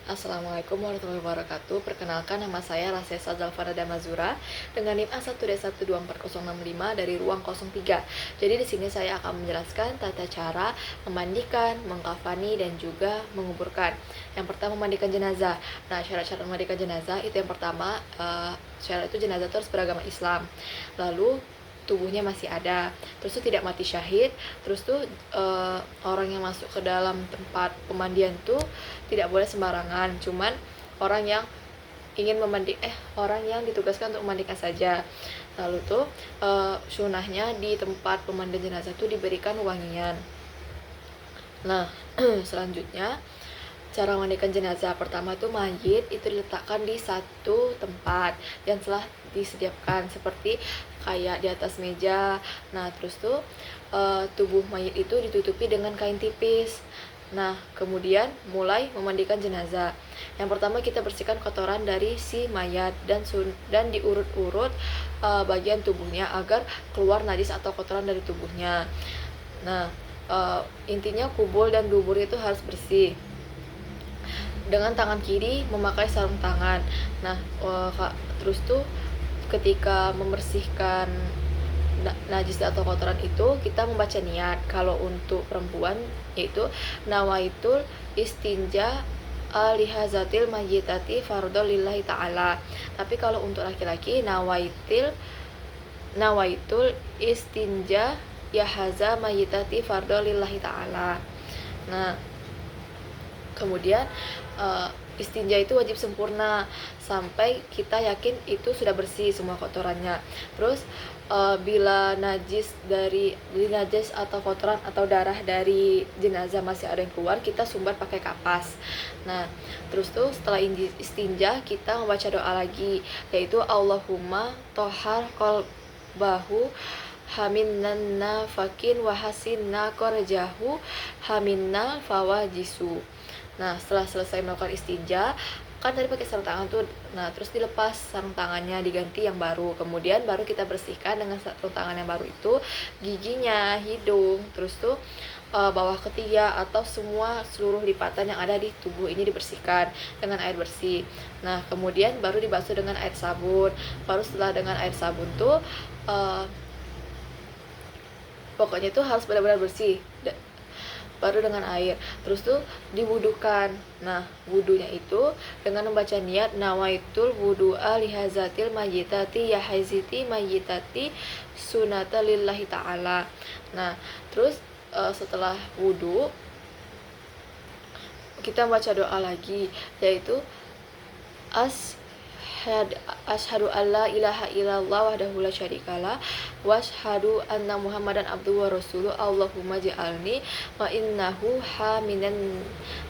Assalamualaikum warahmatullahi wabarakatuh. Perkenalkan, nama saya Rasesa Zalfana Damazura dengan NIM A1D1246065 dari ruang 03. Jadi di sini saya akan menjelaskan tata cara memandikan, mengkafani dan juga menguburkan. Yang pertama, memandikan jenazah. Nah, syarat-syarat memandikan jenazah itu yang pertama, syarat itu jenazah itu harus beragama Islam. Lalu tubuhnya masih ada, terus tuh tidak mati syahid, terus tuh orang yang masuk ke dalam tempat pemandian tuh tidak boleh sembarangan, cuman orang yang orang yang ditugaskan untuk memandikan saja. Lalu tuh sunahnya di tempat pemandian jenazah tuh diberikan wangian. Nah, selanjutnya cara memandikan jenazah, pertama tuh mayit itu diletakkan di satu tempat yang telah disediakan seperti kayak di atas meja. Nah, terus tuh tubuh mayit itu ditutupi dengan kain tipis. Nah, kemudian mulai memandikan jenazah. Yang pertama kita bersihkan kotoran dari si mayat dan diurut-urut bagian tubuhnya agar keluar najis atau kotoran dari tubuhnya. Nah, intinya kubul dan dubur itu harus bersih. Dengan tangan kiri memakai sarung tangan. Nah, terus tuh ketika membersihkan najis atau kotoran itu kita membaca niat. Kalau untuk perempuan yaitu nawaitul istinja lihazatil mayyitati fardhu lillahi ta'ala. Tapi kalau untuk laki-laki nawaitul istinja yahaza mayyitati fardhu lillahi ta'ala. Nah, kemudian istinja itu wajib sempurna sampai kita yakin itu sudah bersih semua kotorannya. Terus bila najis atau kotoran atau darah dari jenazah masih ada yang keluar, kita sumbat pakai kapas. Nah, terus tuh setelah istinja kita membaca doa lagi, yaitu Allahumma tohar qalbahu haminna fakin wahasinna korjahu haminna fawajisu. Nah, setelah selesai melakukan istinja, kan tadi pakai sarung tangan tuh. Nah, terus dilepas sarung tangannya, diganti yang baru. Kemudian baru kita bersihkan dengan sarung tangan yang baru itu giginya, hidung, terus tuh bawah ketiak atau seluruh lipatan yang ada di tubuh ini dibersihkan dengan air bersih. Nah, kemudian baru dibasuh dengan air sabun. Baru setelah dengan air sabun tuh pokoknya itu harus benar-benar bersih. Baru dengan air, terus tuh diwudukan. Nah, wudunya itu dengan membaca niat nawaitul wudu'a lihazatil mayyitati yahiziti mayyitati sunata lillahi ta'ala. Nah, terus setelah wudu kita baca doa lagi, yaitu Ashhadu an la ilaha illallah wahdahu la syarikalah wa ashhadu anna muhammadan abduhu wa rasuluh. Allahumma ja'alni wa innahu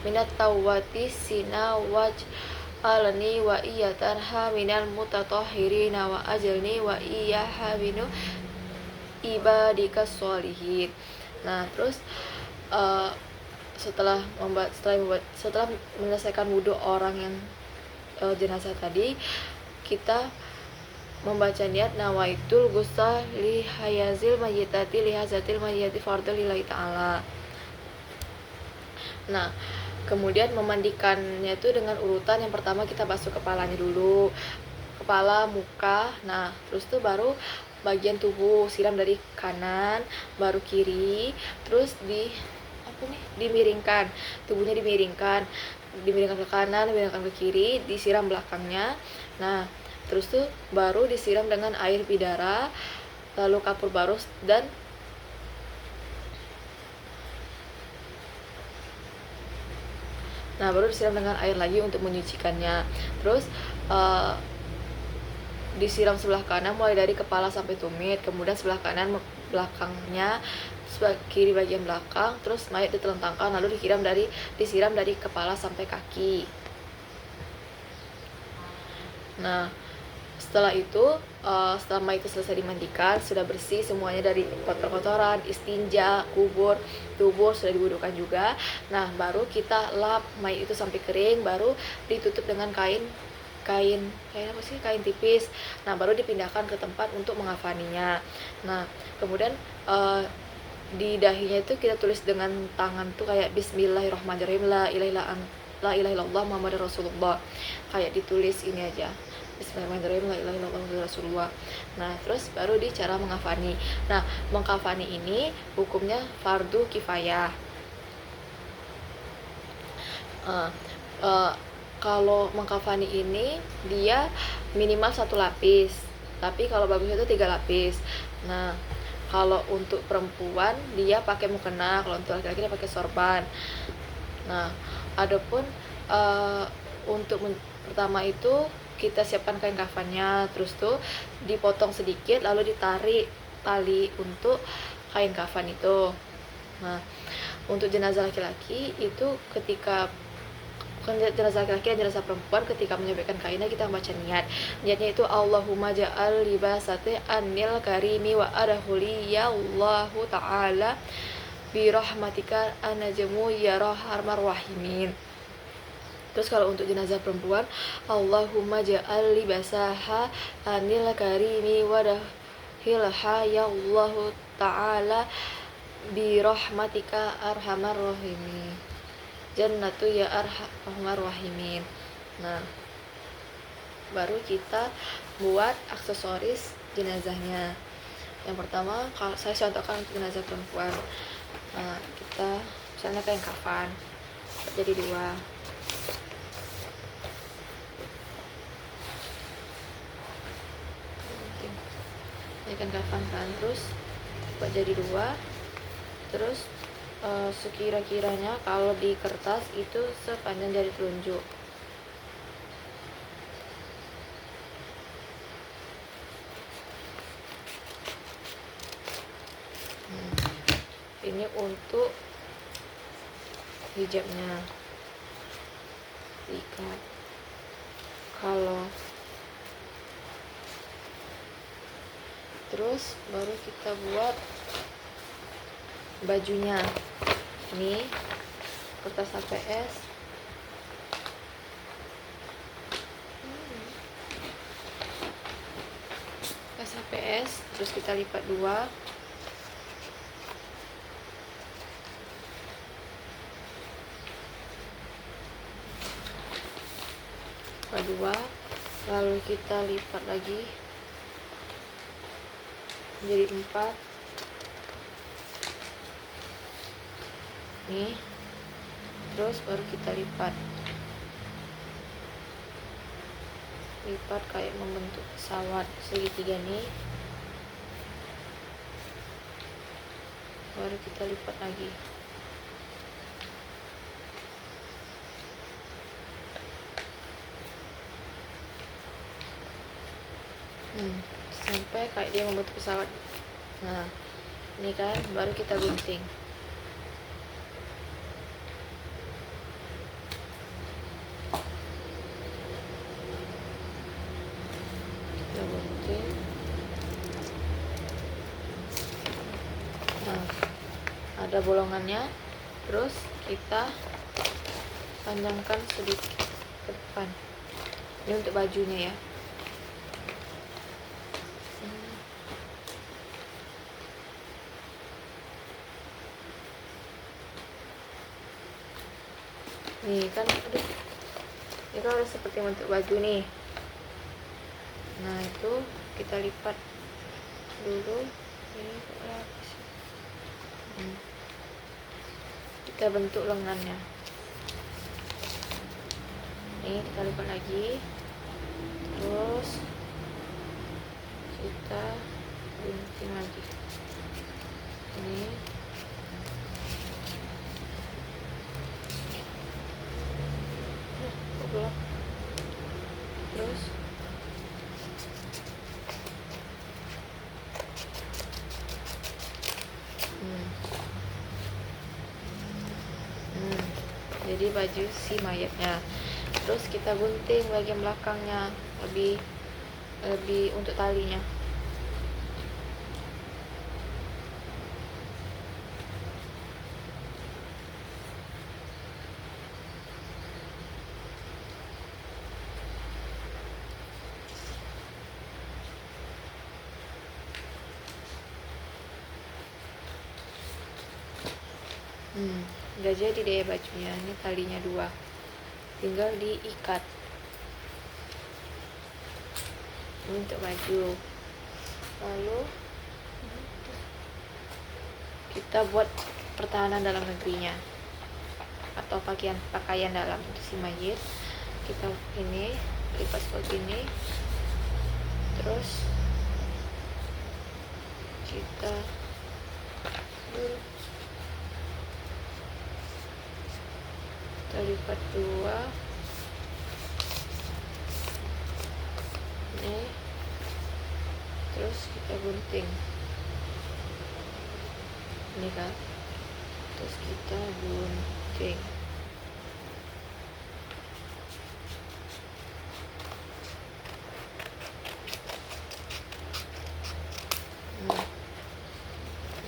minat tawwati sina waj'alni wa iyatarha minal mutatahhirina wa ajalni wa iyyaha minu ibadikas sholihin. Nah, terus setelah menyelesaikan wudhu orang yang jenazah tadi, kita membaca niat nawaitul gusa lihayazil mayyitati lihazatil mayyiti fardhu lillahi ta'ala. Nah, kemudian memandikannya itu dengan urutan. Yang pertama kita basuh kepalanya dulu, kepala, muka. Nah, terus tuh baru bagian tubuh, siram dari kanan, baru kiri, terus dimiringkan, tubuhnya dimiringkan ke kanan, dimiringkan ke kiri, disiram belakangnya. Nah, terus tuh baru disiram dengan air bidara, lalu kapur barus dan baru disiram dengan air lagi untuk menyucikannya. Terus disiram sebelah kanan mulai dari kepala sampai tumit, kemudian sebelah kanan belakangnya, sebelah kiri bagian belakang, terus mayat ditelentangkan lalu disiram dari kepala sampai kaki. Nah, setelah itu setelah mayat itu selesai dimandikan, sudah bersih semuanya dari kotoran, istinja, kubur, dubur sudah diwudukan juga. Nah, baru kita lap mayat itu sampai kering, baru ditutup dengan kain tipis. Nah, baru dipindahkan ke tempat untuk mengafaninya. Nah, kemudian di dahinya itu kita tulis dengan tangan tuh kayak bismillahirrahmanirrahim, la ilaha la ilaha illallah Muhammadur Rasulullah, kayak ditulis ini aja, Bismillahirrahmanirrahim, la ilaha illallah Muhammadur Rasulullah. Nah terus baru di cara mengkafani. Nah mengkafani ini hukumnya fardu kifayah. uh, uh, Kalau mengkafani ini dia minimal 1 lapis, tapi kalau bagus itu 3 lapis. Nah kalau untuk perempuan dia pakai mukena, kalau untuk laki-laki dia pakai sorban. Nah adapun untuk pertama itu kita siapkan kain kafannya, terus tuh dipotong sedikit lalu ditarik tali untuk kain kafan itu. Nah untuk jenazah laki-laki itu ketika jenazah laki-laki dan jenazah perempuan ketika menyampaikan kainnya kita baca niatnya itu Allahumma ja'al libasati anil karimi wa adkhuli ya Allahu ta'ala bi rahmatika anajmu ya rahmar rahimin. Terus kalau untuk jenazah perempuan Allahumma ja'al libasaha anil karimi wa adkhilha ya Allahu ta'ala bi rahmatika arhamar rahimin jannatu ya arhamar rahimin. Nah baru kita buat aksesoris jenazahnya. Yang pertama kalau saya contohkan untuk jenazah perempuan, kita misalnya kain kafan jadi 2, ini kain kafan kan, terus buat jadi 2, terus sekira-kiranya kalau di kertas itu sepanjang jari telunjuk. Ini untuk hijabnya diikat. Kalau terus baru kita buat bajunya. Ini kertas HPS, terus kita lipat 2, lalu kita lipat lagi jadi 4 nih, terus baru kita lipat kayak membentuk pesawat segitiga nih, baru kita lipat lagi. Sampai kayak dia membentuk pesawat. Nah ini kan baru kita gunting. Nah ada bolongannya, terus kita panjangkan sedikit ke depan. Ini untuk bajunya ya. Nih kan, aduh, ini kan udah seperti bentuk baju nih. Nah itu kita lipat dulu ini, kita bentuk lengannya. Ini kita lipat lagi, terus kita gunting lagi. Ini gelap, terus jadi baju si mayatnya. Terus kita gunting bagian belakangnya lebih untuk talinya. Nggak jadi deh bajunya, ini talinya 2. tinggal diikat. Ini untuk baju. Lalu kita buat pertahanan dalam negerinya atau pakaian dalam untuk si mayit. Kita ini lipat seperti ini, terus kita lipat dua ini, terus kita gunting ini kan, terus kita gunting.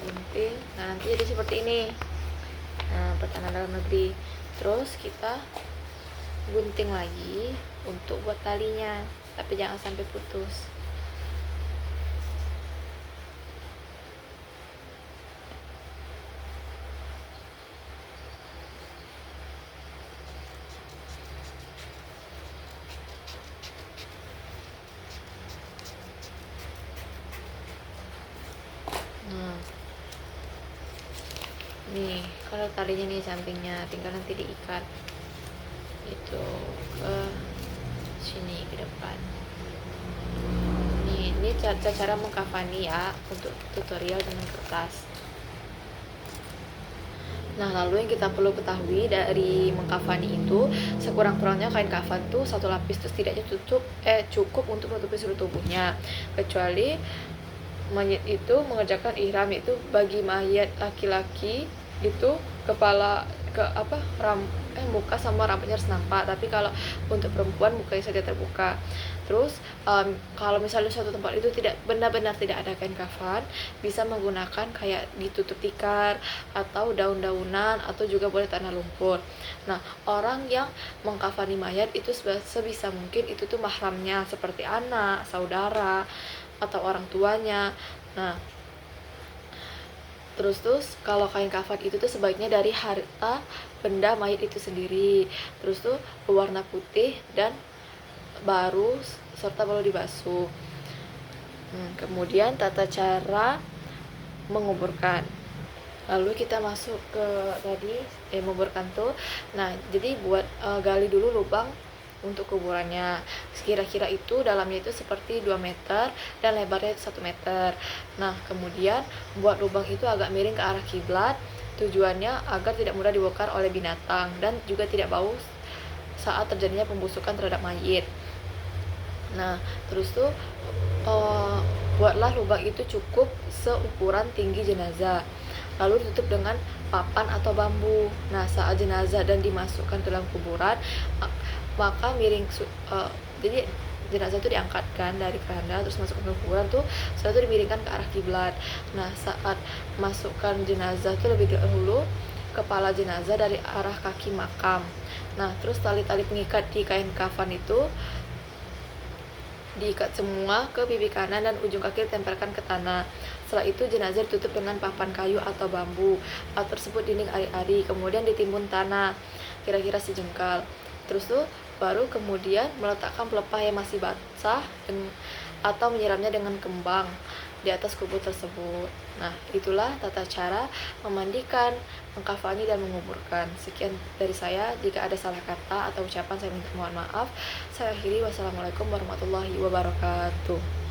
Gunting. Nah, nanti jadi seperti ini. Nah, pertahanan dalam negeri. Terus kita gunting lagi untuk buat talinya, tapi jangan sampai putus. Nah, nih kalau talinya nih sampingnya, tinggal nanti diikat itu ke sini ke depan. Ini cara mengkafani ya, untuk tutorial dengan kertas. Nah, lalu yang kita perlu ketahui dari mengkafani itu, sekurang-kurangnya kain kafan tuh satu lapis tuh setidaknya cukup untuk menutupi seluruh tubuhnya, kecuali mayat itu mengerjakan ihram, itu bagi mayat laki-laki itu kepala muka sama rambutnya harus nampak, tapi kalau untuk perempuan mukanya saja terbuka. Terus kalau misalnya suatu tempat itu tidak benar-benar tidak ada kain kafan, bisa menggunakan kayak ditutup tikar atau daun-daunan, atau juga boleh tanah lumpur. Nah, orang yang mengkafani mayat itu sebisa mungkin itu tuh mahramnya, seperti anak, saudara, atau orang tuanya. Nah, terus kalau kain kafan itu tuh sebaiknya dari harta benda mayat itu sendiri, terus tuh berwarna putih dan baru serta perlu dibasuh. Kemudian tata cara menguburkan. Lalu kita masuk ke tadi menguburkan tuh. Nah, jadi buat gali dulu lubang untuk kuburannya. Kira-kira itu dalamnya itu seperti 2 meter dan lebarnya 1 meter. Nah, kemudian buat lubang itu agak miring ke arah kiblat. Tujuannya agar tidak mudah dibongkar oleh binatang dan juga tidak bau saat terjadinya pembusukan terhadap mayit. Nah, terus tuh buatlah lubang itu cukup seukuran tinggi jenazah. Lalu ditutup dengan papan atau bambu. Nah, saat jenazah dan dimasukkan ke dalam kuburan, maka miring jadi jenazah itu diangkatkan dari keranda terus masuk ke kuburan tuh, setelah itu dimiringkan ke arah kiblat. Nah, saat masukkan jenazah itu lebih dahulu kepala jenazah dari arah kaki makam. Nah, terus tali-tali pengikat di kain kafan itu diikat semua ke pipi kanan dan ujung kaki ditempelkan ke tanah. Setelah itu jenazah ditutup dengan papan kayu atau bambu atau tersebut dinding ari-ari, kemudian ditimbun tanah kira-kira sejengkal. Terus tuh baru kemudian meletakkan pelepah yang masih basah atau menyiramnya dengan kembang di atas kubur tersebut. Nah, itulah tata cara memandikan, mengkafani, dan menguburkan. Sekian dari saya. Jika ada salah kata atau ucapan, saya mohon maaf. Saya akhiri. Wassalamualaikum warahmatullahi wabarakatuh.